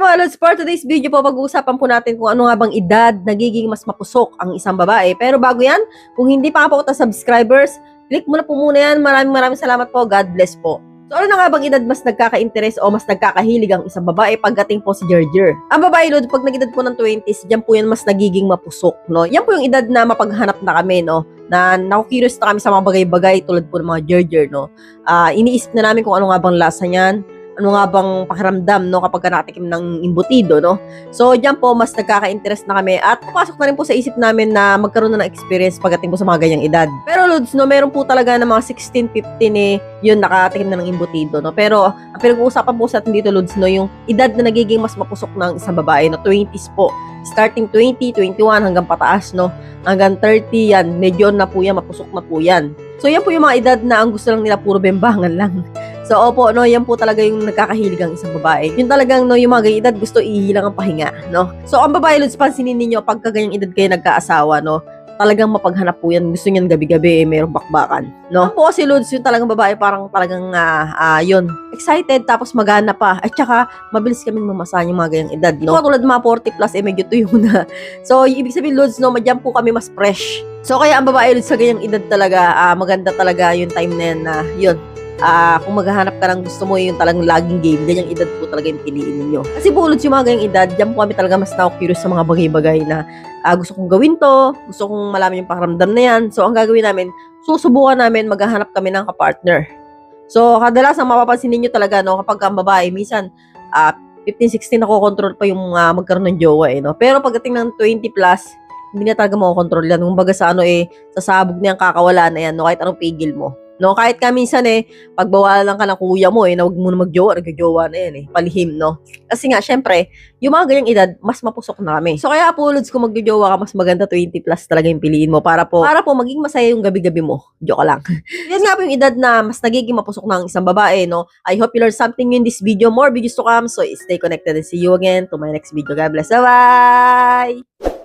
mga lods, for today's video po, pag-uusapan po natin kung ano nga bang edad nagiging mas mapusok ang isang babae. Pero bago yan, kung hindi pa po subscribers, click mo na po muna yan. Maraming salamat po. God bless po. So ano na nga bang edad mas nagkaka-interes o mas nagkakahilig ang isang babae pagdating po sa Gerger? Ang babae, Lord, pag nag-edad po ng 20s, diyan po yan mas nagiging mapusok, no? Yan po yung edad na mapaghanap na kami, no? Na naku-curious na kami sa mga bagay-bagay tulad po ng mga Gerger, no? Iniisip na namin kung ano nga bang lasa niyan, ano nga bang pakiramdam, no, kapag nakatikim ng imbutido, no? So, diyan po, mas nagkaka-interest na kami at papasok na rin po sa isip namin na magkaroon na ng experience pagdating po sa mga ganyang edad. Pero, Lods, no, meron po talaga ng mga 16, 15 yun, nakatikim na ng imbutido, no? Pero, ang pinag-uusapan po sa atin dito, Lods, no, yung edad na nagiging mas mapusok ng isang babae, no, 20s po. Starting 20, 21, hanggang pataas, no? Hanggang 30, yan, medyo na po yan, mapusok na po yan. So, yan po yung mga edad na ang gusto lang nila puro bembangan lang. So, opo, no, yan po talaga yung nagkakahilig ang isang babae. Yung talagang, no, yung mga ganyang edad, gusto ihilang ang pahinga, no? So, ang babae, Lods, pansinin ninyo, pagka ganyang edad kayo nagkaasawa, no, talagang mapaghanap po yan. Gusto niyan gabi-gabi, merong bakbakan, no? Ang po kasi, Lods, yung talagang babae, parang talagang, yun, excited, tapos magana pa. At saka, mabilis kaming mamasahan yung mga ganyang edad, no? So, tulad mga 40 plus, medyo tuyo na. So, ibig sabihin, Lods, no, madyan po kami mas fresh. So, kaya ang babae, Lods, sa ganyang edad talaga, maganda talaga yung time na yan na, yun, kung maghahanap ka ng gusto mo yung talagang laging game, ganyang edad po talaga yung piliin ninyo. Kasi bulod yung mga ganyang edad, dyan po kami talaga mas na-curious sa mga bagay-bagay na gusto kong gawin to, gusto kong malaman yung pakiramdam na yan. So, ang gagawin namin, susubukan namin, maghahanap kami ng kapartner. So, kadalasan mapapansin ninyo talaga, no, kapag ang babae, minsan, 15-16 nakokontrol pa yung magkaroon ng jowa, no. Pero pagdating ng 20 plus, hindi na talaga makokontrol yan. Kung baga sa sasabog na yan, kakawala na yan, no, kahit anong pigil mo. No, kahit ka minsan pagbawalan ka ng kuya mo na huwag mo na magjowa, nagjowa na yan palihim, no? Kasi nga, syempre, yung mga ganyang edad, mas mapusok na kami. So, kaya po, Lods, kung magjowa ka, mas maganda 20 plus talaga yung piliin mo para po maging masaya yung gabi-gabi mo. Joke lang. Yan nga po yung edad na mas nagiging mapusok ng isang babae, no? I hope you learned something in this video. More videos to come, so stay connected and see you again to my next video. God bless. Bye-bye!